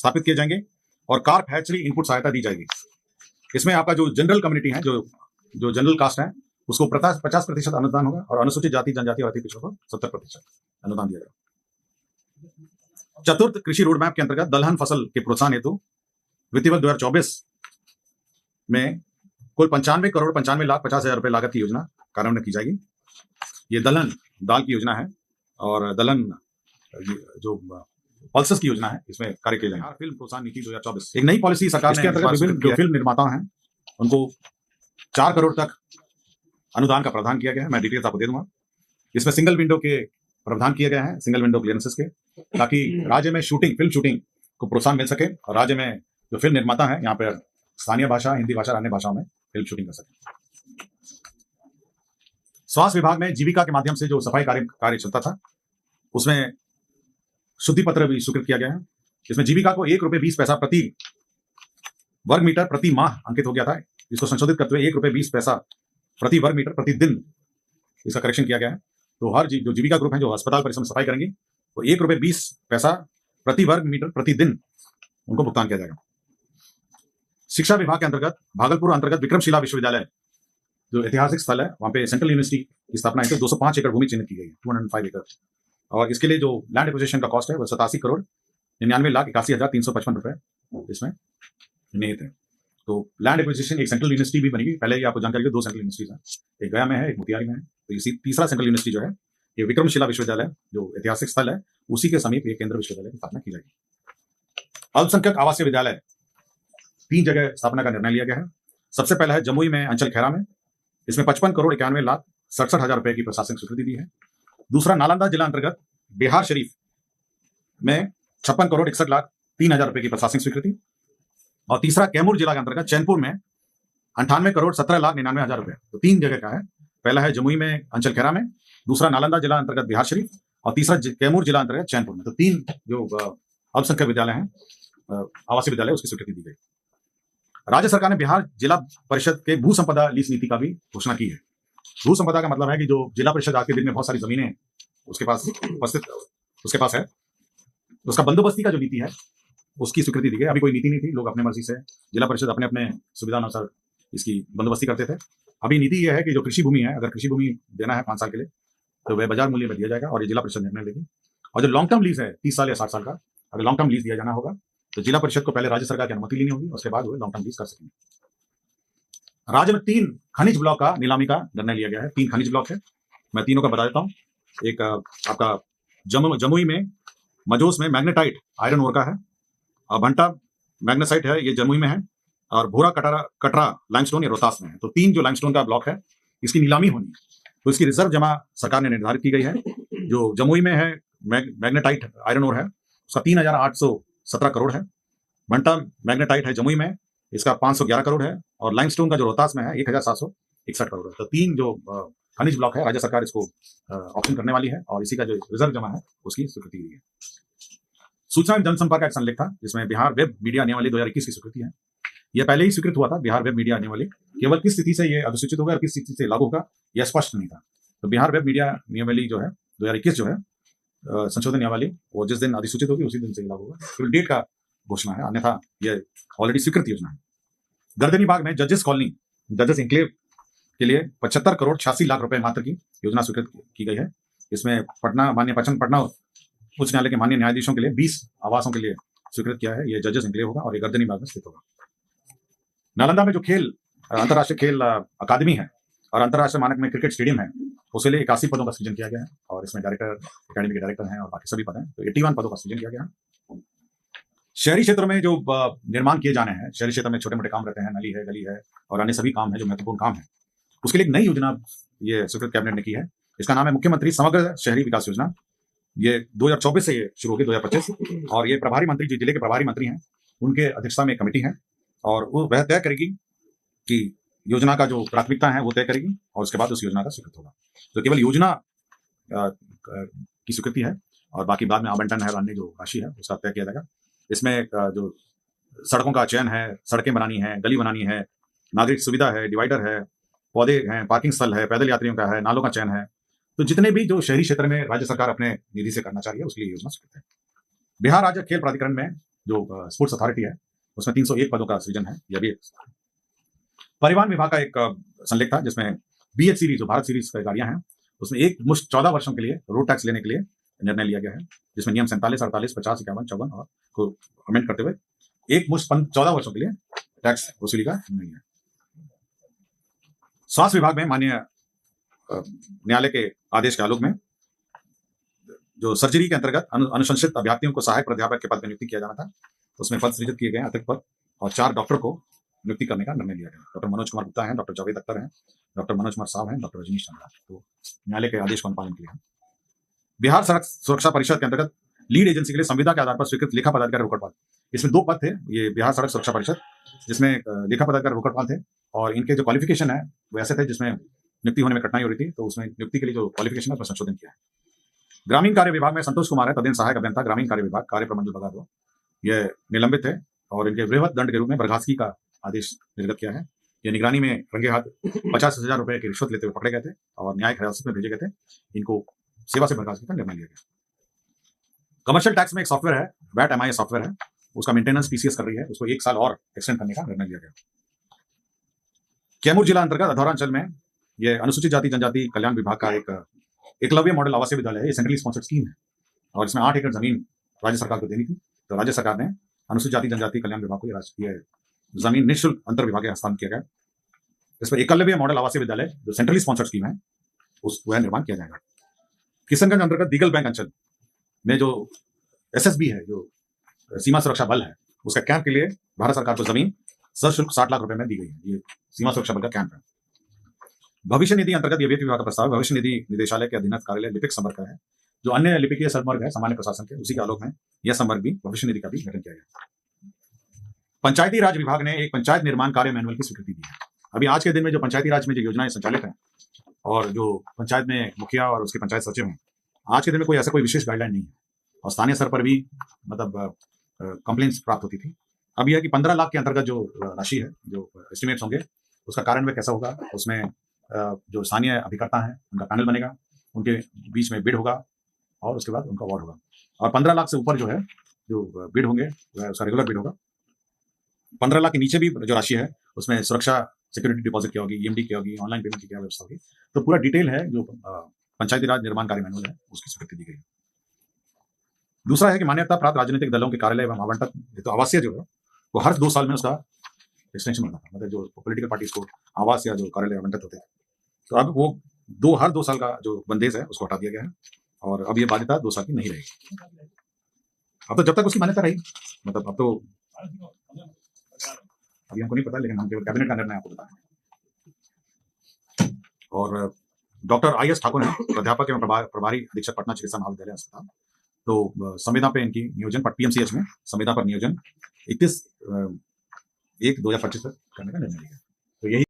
स्थापित किए जाएंगे और कार हैचरी इनपुट सहायता दी जाएगी। इसमें आपका जो जनरल कम्युनिटी है, जो जनरल कास्ट है, उसको 50% अनुदान होगा और अनुसूचित जाति जनजाति और अति पिछड़ों को 70% अनुदान दिया जाएगा। चतुर्थ कृषि रोड मैप के अंतर्गत दलहन फसल के प्रोत्साहन हेतु वित्तीय वर्ष 2024 में कुल 95,95,50,000 रुपए लागत की योजना कार्यान्वित की जाएगी। ये दलहन दाल की योजना है और दलहन जो पल्सेस की योजना है, इसमें कार्य किया जाएगा। फिल्म प्रोत्साहन नीति 2024 एक नई पॉलिसी सरकार ने विभिन्न जो फिल्म निर्माता हैं उनको 4 करोड़ तक अनुदान का प्रावधान किया गया है। मैं डिटेल्स आपको दे दूंगा। इसमें सिंगल विंडो के प्रावधान किए गए हैं, सिंगल विंडो क्लियरेंसेस के, ताकि राज्य में फिल्म शूटिंग को प्रोत्साहन मिल सके और राज्य में जो फिल्म निर्माता है यहाँ पर स्थानीय भाषा, हिंदी भाषा, अन्य भाषाओं में फिल्म शूटिंग कर सके। स्वास्थ्य विभाग में जीविका के माध्यम से जो सफाई कार्य चलता था, उसमें शुद्धि पत्र भी स्वीकृत किया गया है। इसमें जीविका को ₹1.20 प्रति वर्ग मीटर प्रति माह अंकित हो गया था। इसको संशोधित करते हुए ₹1.20 प्रति वर्ग मीटर प्रति दिन इसका करेक्शन किया गया है। तो हर जो जीविका ग्रुप है जो अस्पताल परिसर में सफाई करेंगे, वो ₹1.20 प्रति वर्ग मीटर प्रति दिन उनको भुगतान किया जाएगा। शिक्षा विभाग के अंतर्गत भागलपुर अंतर्गत विक्रमशिला विश्वविद्यालय जो ऐतिहासिक स्थल है, वहां पे सेंट्रल यूनिवर्सिटी की स्थापना है। 205 एकड़ भूमि चिन्हित की गई है, 205 एकड़, और इसके लिए जो लैंड एक्विजिशन का कॉस्ट है वो 87,99,81,355 रुपए इसमें निहित है। तो लैंड एक्विजिशन एक सेंट्रल यूनिवर्सिटी भी बनेगी। पहले ही आपको जानकारी है 2 सेंट्रल यूनिवर्सिटीज हैं, एक गया में है, एक मोतिहारी में है। तो इसी तीसरा सेंट्रल यूनिवर्सिटी जो है, ये विक्रमशिला विश्वविद्यालय जो ऐतिहासिक स्थल है, उसी के समीप एक केंद्र विश्वविद्यालय की स्थापना की जाएगी। अल्पसंख्यक आवासीय विद्यालय 3 जगह स्थापना का निर्णय लिया गया है। सबसे पहला है जमुई में अंचल खैरा में, इसमें 55,91,67,000 रुपए की प्रशासनिक स्वीकृति दी है। दूसरा नालंदा जिला अंतर्गत बिहार शरीफ में 56,61,03,000 रुपए की प्रशासनिक स्वीकृति, और तीसरा कैमूर जिला के अंतर्गत चैनपुर में 98,17,99,000 रुपए। तो 3 जगह का है। पहला है जमुई में अंचल खैरा में, दूसरा नालंदा जिला अंतर्गत बिहार शरीफ, और तीसरा कैमूर जिला अंतर्गत चैनपुर में। तो 3 जो अल्पसंख्यक विद्यालय हैं, आवासीय विद्यालय, उसकी स्वीकृति दी गई। राज्य सरकार ने बिहार जिला परिषद के भू संपदा लीज नीति का भी घोषणा की है। भू संपदा का मतलब है कि जो जिला परिषद आज के दिन में बहुत सारी जमीनें उसके पास है, उसका बंदोबस्ती का जो नीति है उसकी स्वीकृति दी गई। अभी कोई नीति नहीं थी, लोग अपने मर्जी से जिला परिषद अपने अपने सुविधा अनुसार इसकी बंदोबस्ती करते थे। अभी नीति यह है कि जो कृषि भूमि है, अगर कृषि भूमि देना है 5 साल के लिए, तो वह बाजार मूल्य में दिया जाएगा और ये जिला परिषद निर्णय लेगी। और जो लॉन्ग टर्म लीज है 30 साल या 60 साल का, अगर लॉन्ग टर्म लीज दिया जाना होगा तो जिला परिषद को पहले राज्य सरकार की अनुमति लेनी होगी, उसके बाद वो लॉन्ग टर्म लीज कर सकेंगे। राज्य में 3 खनिज ब्लॉक का नीलामी का निर्णय लिया गया है। 3 खनिज ब्लॉक है, मैं तीनों का बता देता हूँ। एक आपका जमुई में मजोस में मैग्नेटाइट आयरन ओर का है, और भंटा मैग्नेसाइट है, ये जमुई में है, और भोरा कटरा लाइमस्टोन ये रोहतास में है। तो 3 जो लाइमस्टोन का ब्लॉक है, इसकी नीलामी होनी है। तो इसकी रिजर्व जमा सरकार ने निर्धारित की गई है। जो जमुई में है मैग्नेटाइट आयरन ओर है, उसका 3,817 करोड़ है। भंटा मैग्नेटाइट है जमुई में, इसका 511 करोड़ है, और लाइमस्टोन का जो रोहतास में है 1,761 करोड़ है। तो 3 जो खनिज ब्लॉक है, राज्य सरकार इसको ऑप्शन करने वाली है, और इसी का जो रिजर्व जमा है उसकी स्वीकृति दी है। सूचना एवं जनसंपर्क का एक संलेख था, जिसमें बिहार वेब मीडिया नियमावली 2021 की स्वीकृति है। यह पहले ही स्वीकृत हुआ था, बिहार वेब मीडिया नियमावली। केवल किस स्थिति से यह अधिसूचित होगा और किस स्थिति से लागू होगा यह स्पष्ट नहीं था। तो बिहार वेब मीडिया नियमावली जो है 2021 जो है संशोधन नियमावली, वो जिस दिन अधिसूचित होगी उसी दिन से लागू होगा। केवल डेट का घोषणा है, अन्यथा यह ऑलरेडी स्वीकृत योजना है। गर्दनी बाग में जजेस कॉलोनी, जजेस इंक्लेव के लिए 75 करोड़ 86 लाख रुपए मात्र की योजना स्वीकृत की गई है। इसमें पटना उच्च न्यायालय के माननीय न्यायाधीशों के लिए 20 आवासों के लिए स्वीकृत किया है। यह जजेस इंक्लेव होगा और ये गर्दनी बाग में स्थित होगा। नालंदा में जो अंतर्राष्ट्रीय खेल अकादमी है और अंतर्राष्ट्रीय मानक में क्रिकेट स्टेडियम है, उसके लिए 81 पदों का सृजन किया गया है, और इसमें डायरेक्टर, अकेडमी के डायरेक्टर हैं और बाकी सभी पद हैं। तो 81 पदों का सृजन किया गया है। शहरी क्षेत्र में जो निर्माण किए जाने हैं, शहरी क्षेत्र में छोटे मोटे काम रहते हैं, नली है, गली है और अन्य सभी काम है जो महत्वपूर्ण काम है, उसके लिए एक नई योजना ये स्वीकृत कैबिनेट ने की है। इसका नाम है मुख्यमंत्री समग्र शहरी विकास योजना। ये 2024 से ये शुरू होगी, 2025, और ये प्रभारी मंत्री जो जिले के प्रभारी मंत्री हैं उनके अध्यक्षता में एक कमेटी है, और वह तय करेगी कि योजना का जो प्राथमिकता है वो तय करेगी, और उसके बाद उस योजना का स्वीकृत होगा। तो केवल योजना की स्वीकृति है, और बाकी बाद में आवंटन है और अन्य जो राशि है उसका तय किया जाएगा। इसमें जो सड़कों का चयन है, सड़कें बनानी है, गली बनानी है, नागरिक सुविधा है, डिवाइडर है, पौधे हैं, पार्किंग स्थल है, पैदल यात्रियों का है, नालों का चयन है। तो जितने भी जो शहरी क्षेत्र में राज्य सरकार अपने निधि से करना चाहिए उसके लिए योजना स्वीकृत है। बिहार राज्य खेल प्राधिकरण में जो स्पोर्ट्स अथॉरिटी है उसमें 301 पदों का सृजन है, यह भी। परिवहन विभाग का एक संलेख था जिसमें BH सीरीज जो भारत सीरीज की गाड़ियां हैं उसमें एक मुश्त 14 वर्षों के लिए रोड टैक्स लेने के लिए निर्णय लिया गया है, जिसमें नियम 47, 48, 50, 51, 54 और को अमेंड करते हुए एक मुश्त 14 वर्षों के लिए टैक्स वसूली का निर्णय लिया। स्वास्थ्य विभाग में माननीय न्यायालय के आदेश के आलोक में जो सर्जरी के अंतर्गत अनुशंसित अभ्यर्थियों को सहायक प्राध्यापक के पद में नियुक्ति किया जाना था, उसमें पद सृजित किए गए अतिरिक्त पद और 4 डॉक्टर को नियुक्ति करने का निर्णय लिया गया। डॉक्टर मनोज कुमार गुप्ता हैं, डॉक्टर जावेद अख्तर हैं, डॉक्टर मनोज कुमार साहब हैं, डॉक्टर रजनीश चंद्रा। तो न्यायालय के आदेश का अनुपालन किया। बिहार सड़क सुरक्षा परिषद के अंतर्गत लीड एजेंसी के लिए संविदा के आधार पर स्वीकृत लेखा पदाधिकारी रोकड़पाल, इसमें 2 पद थे। ये बिहार सड़क सुरक्षा परिषद जिसमें लेखा पदाधिकारी रोकड़पाल थे और इनके जो क्वालिफिकेशन है वो ऐसे थे जिसमें नियुक्ति होने में कठिनाई हो रही थी, तो उसमें नियुक्ति के लिए जो क्वालिफिकेशन है उसमें संशोधन किया है। ग्रामीण कार्य विभाग में संतोष कुमार है, तदीन सहायक अभियंता ग्रामीण कार्य विभाग, कार्य प्रबंधन बगादो, ये निलंबित है और इनके वृहत दंड के रूप में बर्खास्तगी का आदेश निर्गत किया है। ये निगरानी में रंगे हाथ 50,000 रुपए की रिश्वत लेते हुए पकड़े गए थे और न्यायिक हिरासत में भेजे गए थे। इनको सेवा से बर्खास्तगी का निर्णय लिया गया। कमर्शियल टैक्स में एक सॉफ्टवेयर है, वैट MIS सॉफ्टवेयर है, उसका मेंटेनेंस TCS कर रही है, उसको 1 साल और एक्सटेंड करने का निर्णय लिया गया। कैमूर जिला अंतर्गत अधौरा अंचल में ये अनुसूचित जाति जनजाति कल्याण विभाग का एक एकलव्य मॉडल आवासीय विद्यालय है। ये सेंट्रली स्पॉन्सर्ड स्कीम है और इसमें 8 एकड़ जमीन राज्य सरकार को देनी थी, तो राज्य सरकार ने अनुसूचित जाति जनजाति कल्याण विभाग को ये जमीन निःशुल्क अंतर विभाग हस्तांतरित किया गया। इस पर एकलव्य मॉडल आवासीय विद्यालय जो सेंट्रली स्पॉन्सर्ड स्कीम है उसका निर्माण किया जाएगा। किशनगंज अंतर्गत दीगल बैंक अंचल में जो SSB है, जो सीमा सुरक्षा बल है, उसका कैंप के लिए भारत सरकार को जमीन सशुल्क 60 लाख रुपए में दी गई है। ये सीमा सुरक्षा बल का कैंप है। भविष्य निधि अंतर्गत ये वित्त विभाग का प्रस्ताव भविष्य निधि निदेशालय के अधीनस्थ कार्यालय लिपिक संवर्ग का है, जो अन्य लिपिकीय संवर्ग है सामान्य प्रशासन के, उसी के आलोक में यह संवर्ग भी भविष्य निधि का भी गठन किया गया। पंचायती राज विभाग ने एक पंचायत निर्माण कार्य मैनुअल की स्वीकृति दी है। अभी आज के दिन में जो पंचायती राज में जो योजनाएं संचालित हैं और जो पंचायत में मुखिया और उसके पंचायत सचिव हैं, आज के दिन में कोई ऐसा कोई विशेष गाइडलाइन नहीं है और स्थानीय स्तर पर भी मतलब कंप्लेंट्स प्राप्त होती थी। अब यह कि 15 लाख के अंतर्गत जो राशि है, जो एस्टिमेट्स होंगे, उसका कार्यान्वयन कैसा होगा, उसमें जो स्थानीय अभिकर्ता हैं उनका पैनल बनेगा, उनके बीच में बिड होगा और उसके बाद उनका अवार्ड होगा। और 15 लाख से ऊपर जो है जो बिड होंगे वह उसका रेगुलर बिड होगा। 15 लाख के नीचे भी जो राशि है उसमें सुरक्षा सिक्योरिटी डिपॉजिट क्या होगी, EMD क्या होगी, ऑनलाइन पेमेंट की क्या व्यवस्था होगी, तो पूरा डिटेल है जो पंचायती राज निर्माण कार्य मैनुअल है उसकी स्वीकृति दी गई। दूसरा है कि मान्यता प्राप्त राजनीतिक दलों के कार्यालय एवं आवंटन, तो आवासीय जो है वो हर 2 साल में उसका एक्सटेंशन होता था, मतलब जो पॉलिटिकल पार्टीज को आवास या जो कार्यालय आवंटित होते थे, तो अब वो हर 2 साल का जो बंदेज है उसको हटा दिया गया है और अब ये बाध्यता 2 साल की नहीं रहेगी। अब तो जब तक उसकी मान्यता रही, मतलब अब तो अभी हमको नहीं पता, लेकिन हम केवल कैबिनेट का निर्णय आपको बता रहे हैं। और डॉक्टर IS ठाकुर हैं, प्राध्यापक एवं प्रभारी अधीक्षक पटना चिकित्सा महाविद्यालय अस्पताल, तो संविदा पे इनकी नियोजन PMCH में संविदा पर नियोजन 31/1/2025 तक करने का निर्णय लिया। तो यही